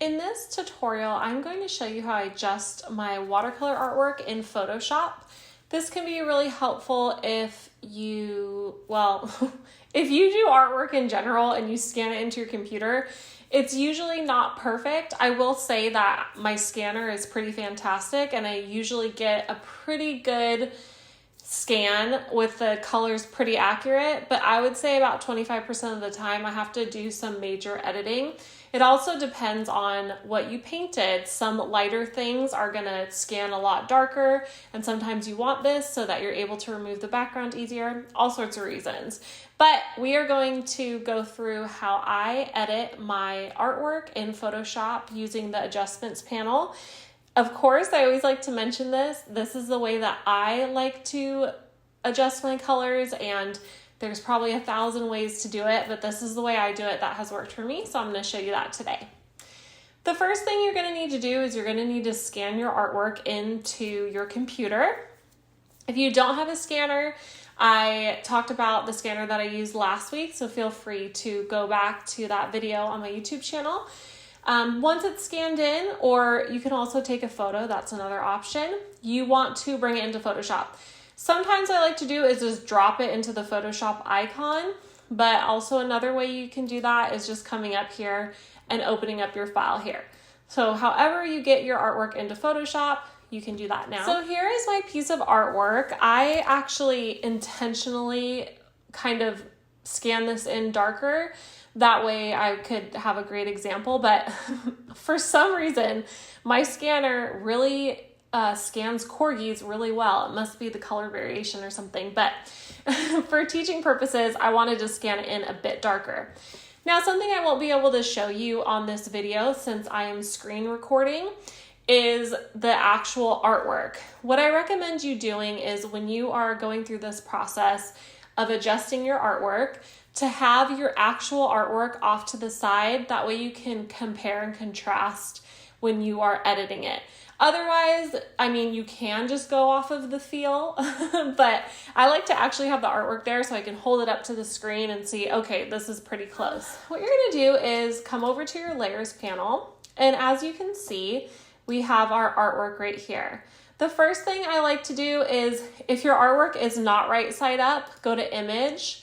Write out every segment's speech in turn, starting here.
In this tutorial, I'm going to show you how I adjust my watercolor artwork in Photoshop. This can be really helpful if you, if you do artwork in general and you scan it into your computer. It's usually not perfect. I will say that my scanner is pretty fantastic and I usually get a pretty good scan with the colors pretty accurate, but I would say about 25% of the time I have to do some major editing. It also depends on what you painted. Some lighter things are gonna scan a lot darker, and sometimes you want this so that you're able to remove the background easier, all sorts of reasons. But we are going to go through how I edit my artwork in Photoshop using the adjustments panel. Of course, I always like to mention this. This is the way that I like to adjust my colors, and there's probably 1,000 ways to do it, but this is the way I do it that has worked for me, so I'm going to show you that today. The first thing you're going to need to do is you're going to need to scan your artwork into your computer. If you don't have a scanner, I talked about the scanner that I used last week, so feel free to go back to that video on my YouTube channel. Once it's scanned in, or you can also take a photo, that's another option, you want to bring it into Photoshop. Sometimes I like to do is just drop it into the Photoshop icon, but also another way you can do that is just coming up here and opening up your file here. So however you get your artwork into Photoshop, you can do that now. So here is my piece of artwork. I actually intentionally kind of scan this in darker. That way I could have a great example, but for some reason, my scanner really scans corgis really well. It must be the color variation or something, but for teaching purposes, I wanted to scan it in a bit darker. Now, something I won't be able to show you on this video since I am screen recording is the actual artwork. What I recommend you doing is when you are going through this process of adjusting your artwork, to have your actual artwork off to the side. That way you can compare and contrast when you are editing it. Otherwise, I mean, you can just go off of the feel, but I like to actually have the artwork there so I can hold it up to the screen and see, okay, this is pretty close. What you're gonna do is come over to your layers panel, and as you can see, we have our artwork right here. The first thing I like to do is, if your artwork is not right side up, go to image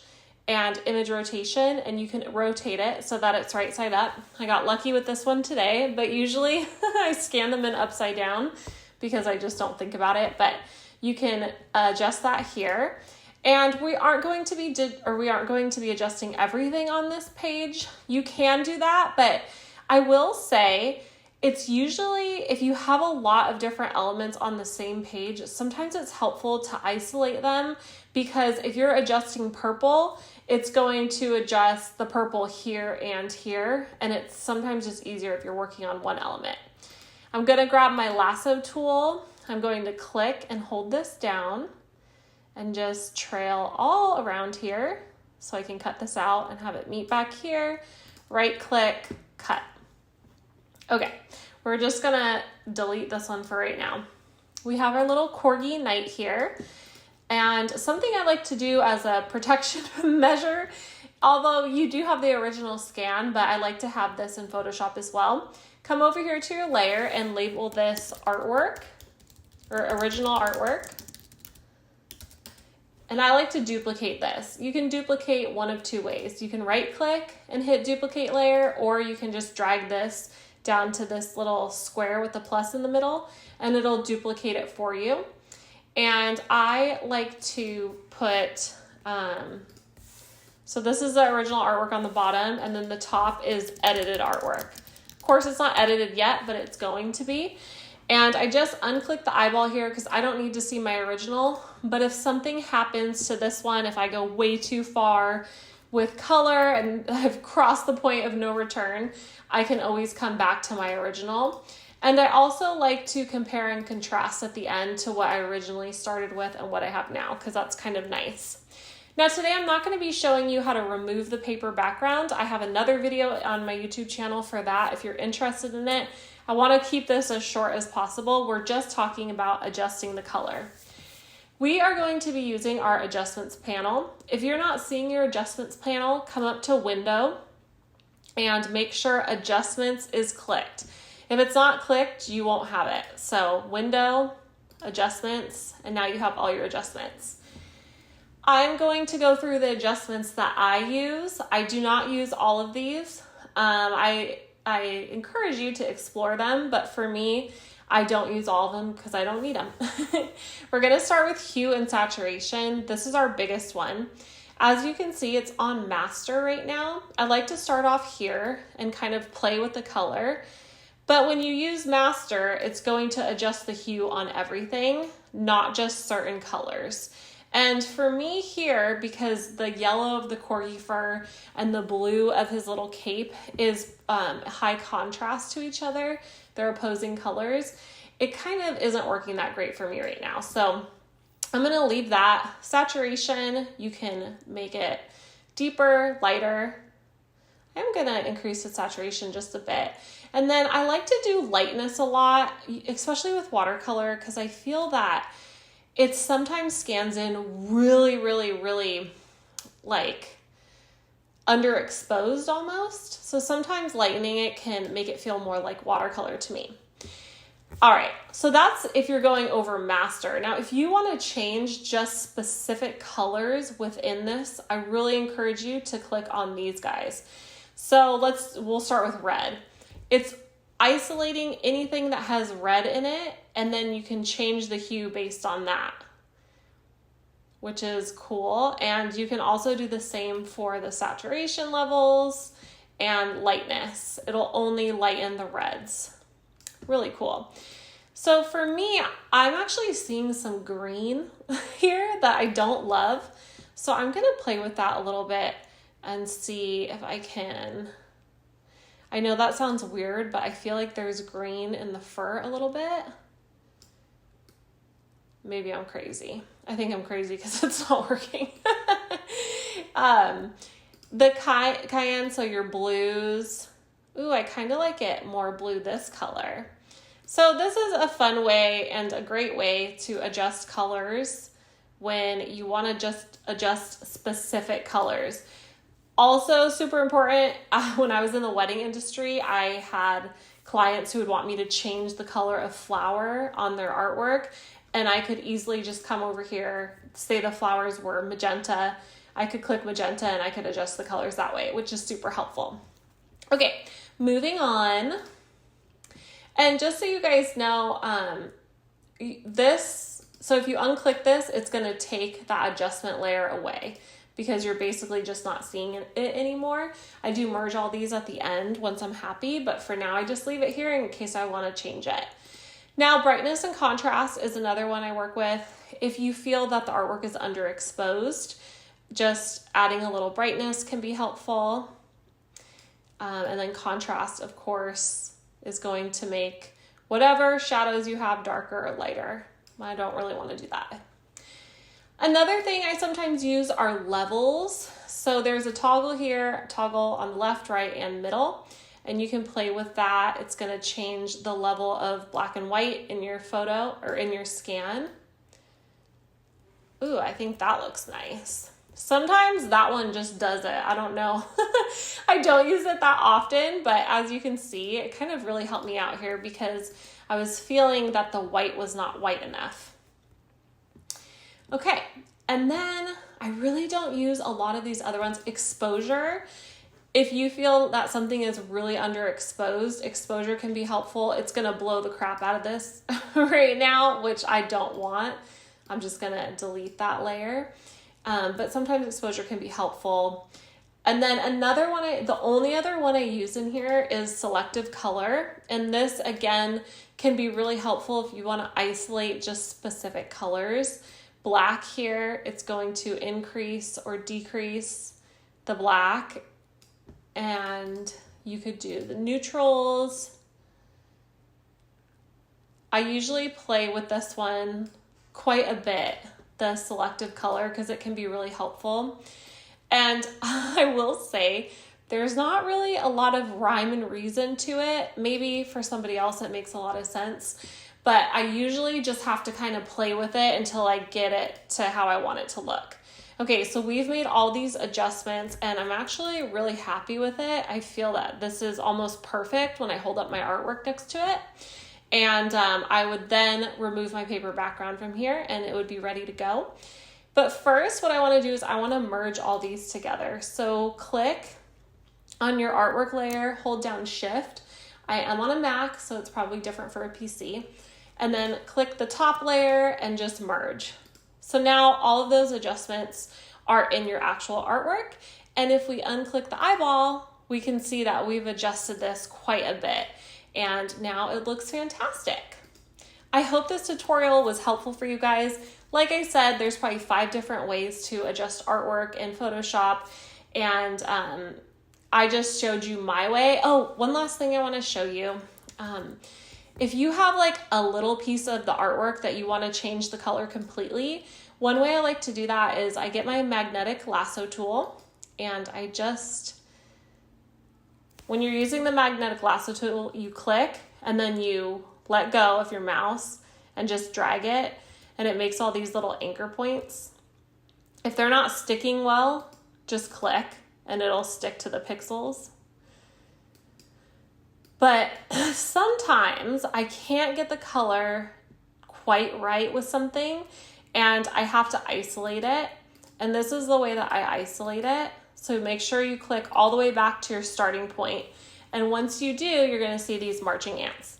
and image rotation, and you can rotate it so that it's right side up. I got lucky with this one today, but usually I scan them in upside down because I just don't think about it, but you can adjust that here. And we aren't going to be adjusting everything on this page. You can do that, but I will say it's usually, if you have a lot of different elements on the same page, sometimes it's helpful to isolate them, because if you're adjusting purple, it's going to adjust the purple here and here, and it's sometimes just easier if you're working on one element. I'm going to grab my lasso tool. I'm going to click and hold this down and just trail all around here so I can cut this out and have it meet back here. Right click, cut. Okay, we're just gonna delete this one for right now. We have our little corgi knight here, and something I like to do as a protection measure, although you do have the original scan, but I like to have this in Photoshop as well. Come over here to your layer and label this artwork, or original artwork. And I like to duplicate this. You can duplicate one of two ways. You can right click and hit duplicate layer, or you can just drag this down to this little square with the plus in the middle, and it'll duplicate it for you. And I like to put, so this is the original artwork on the bottom, and then the top is edited artwork. Of course, it's not edited yet, but it's going to be. And I just unclick the eyeball here because I don't need to see my original, but if something happens to this one, if I go way too far with color and I've crossed the point of no return, I can always come back to my original. And I also like to compare and contrast at the end to what I originally started with and what I have now, because that's kind of nice. Now today I'm not going to be showing you how to remove the paper background. I have another video on my YouTube channel for that if you're interested in it. I want to keep this as short as possible. We're just talking about adjusting the color. We are going to be using our adjustments panel. If you're not seeing your adjustments panel, come up to Window and make sure adjustments is clicked. If it's not clicked, you won't have it. So window, adjustments, and now you have all your adjustments. I'm going to go through the adjustments that I use. I do not use all of these. I encourage you to explore them, but for me, I don't use all of them because I don't need them. We're going to start with hue and saturation. This is our biggest one. As you can see, it's on master right now. I like to start off here and kind of play with the color. But when you use master, it's going to adjust the hue on everything, not just certain colors. And for me here, because the yellow of the corgi fur and the blue of his little cape is high contrast to each other, they're opposing colors, it kind of isn't working that great for me right now. So I'm going to leave that. Saturation, you can make it deeper, lighter. I'm going to increase the saturation just a bit. And then I like to do lightness a lot, especially with watercolor, because I feel that it sometimes scans in really, really, really like underexposed almost. So sometimes lightening it can make it feel more like watercolor to me. All right, so that's if you're going over master. Now, if you want to change just specific colors within this, I really encourage you to click on these guys. So we'll start with red. It's isolating anything that has red in it, and then you can change the hue based on that, which is cool. And you can also do the same for the saturation levels and lightness. It'll only lighten the reds. Really cool. So for me, I'm actually seeing some green here that I don't love. So I'm going to play with that a little bit and see if I can. I know that sounds weird, but I feel like there's green in the fur a little bit. Maybe I'm crazy. I think I'm crazy because it's not working. The cayenne, so your blues. Ooh, I kind of like it more blue this color. So this is a fun way and a great way to adjust colors when you want to just adjust specific colors. Also super important, when I was in the wedding industry, I had clients who would want me to change the color of flower on their artwork, and I could easily just come over here, say the flowers were magenta, I could click magenta and I could adjust the colors that way, which is super helpful. Okay, moving on. And just so you guys know, so if you unclick this, it's going to take that adjustment layer away because you're basically just not seeing it anymore. I do merge all these at the end once I'm happy, but for now I just leave it here in case I want to change it. Now, brightness and contrast is another one I work with. If you feel that the artwork is underexposed, just adding a little brightness can be helpful. And then contrast, of course, is going to make whatever shadows you have darker or lighter. I don't really want to do that. Another thing I sometimes use are levels. So there's a toggle here, toggle on the left, right, and middle, and you can play with that. It's going to change the level of black and white in your photo or in your scan. Ooh, I think that looks nice. Sometimes that one just does it. I don't know. I don't use it that often, but as you can see, it kind of really helped me out here because I was feeling that the white was not white enough. Okay, and then I really don't use a lot of these other ones. Exposure. If you feel that something is really underexposed, exposure can be helpful. It's gonna blow the crap out of this right now, which I don't want. I'm just gonna delete that layer. But sometimes exposure can be helpful. And then another one, the only other one I use in here is selective color. And this again can be really helpful if you want to isolate just specific colors. Black here, it's going to increase or decrease the black. And you could do the neutrals. I usually play with this one quite a bit, the selective color, because it can be really helpful. And I will say there's not really a lot of rhyme and reason to it. Maybe for somebody else it makes a lot of sense, but I usually just have to kind of play with it until I get it to how I want it to look. Okay, so we've made all these adjustments and I'm actually really happy with it. I feel that this is almost perfect when I hold up my artwork next to it. And I would then remove my paper background from here and it would be ready to go. But first, what I want to do is I want to merge all these together. So click on your artwork layer, hold down Shift. I am on a Mac, so it's probably different for a PC. And then click the top layer and just merge. So now all of those adjustments are in your actual artwork. And if we unclick the eyeball, we can see that we've adjusted this quite a bit. And now it looks fantastic. I hope this tutorial was helpful for you guys. Like I said, there's probably 5 different ways to adjust artwork in Photoshop. And I just showed you my way. Oh, one last thing I want to show you. If you have like a little piece of the artwork that you want to change the color completely, one way I like to do that is I get my magnetic lasso tool and I just, when you're using the magnetic lasso tool, you click and then you let go of your mouse and just drag it and it makes all these little anchor points. If they're not sticking well, just click and it'll stick to the pixels. But sometimes I can't get the color quite right with something and I have to isolate it. And this is the way that I isolate it. So make sure you click all the way back to your starting point. And once you do, you're gonna see these marching ants.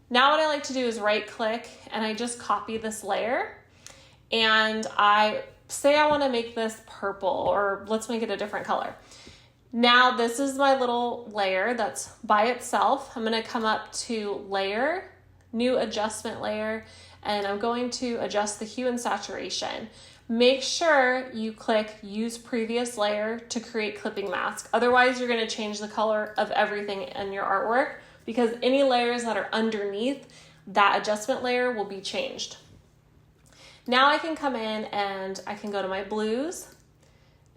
Now what I like to do is right click and I just copy this layer. And I say I wanna make this purple or let's make it a different color. Now this is my little layer that's by itself. I'm gonna come up to layer, new adjustment layer, and I'm going to adjust the hue and saturation. Make sure you click use previous layer to create clipping mask. Otherwise you're gonna change the color of everything in your artwork because any layers that are underneath that adjustment layer will be changed. Now I can come in and I can go to my blues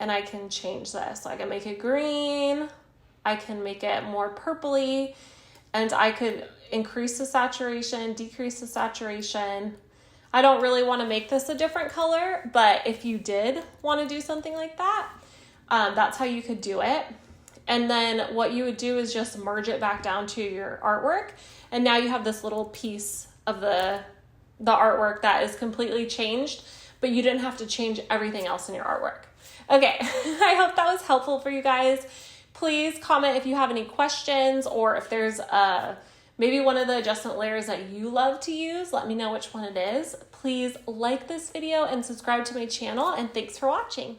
and I can change this. So I can make it green, I can make it more purpley, and I could increase the saturation, decrease the saturation. I don't really wanna make this a different color, but if you did wanna do something like that, that's how you could do it. And then what you would do is just merge it back down to your artwork. And now you have this little piece of the artwork that is completely changed, but you didn't have to change everything else in your artwork. Okay, I hope that was helpful for you guys. Please comment if you have any questions or if there's maybe one of the adjustment layers that you love to use. Let me know which one it is. Please like this video and subscribe to my channel, and thanks for watching.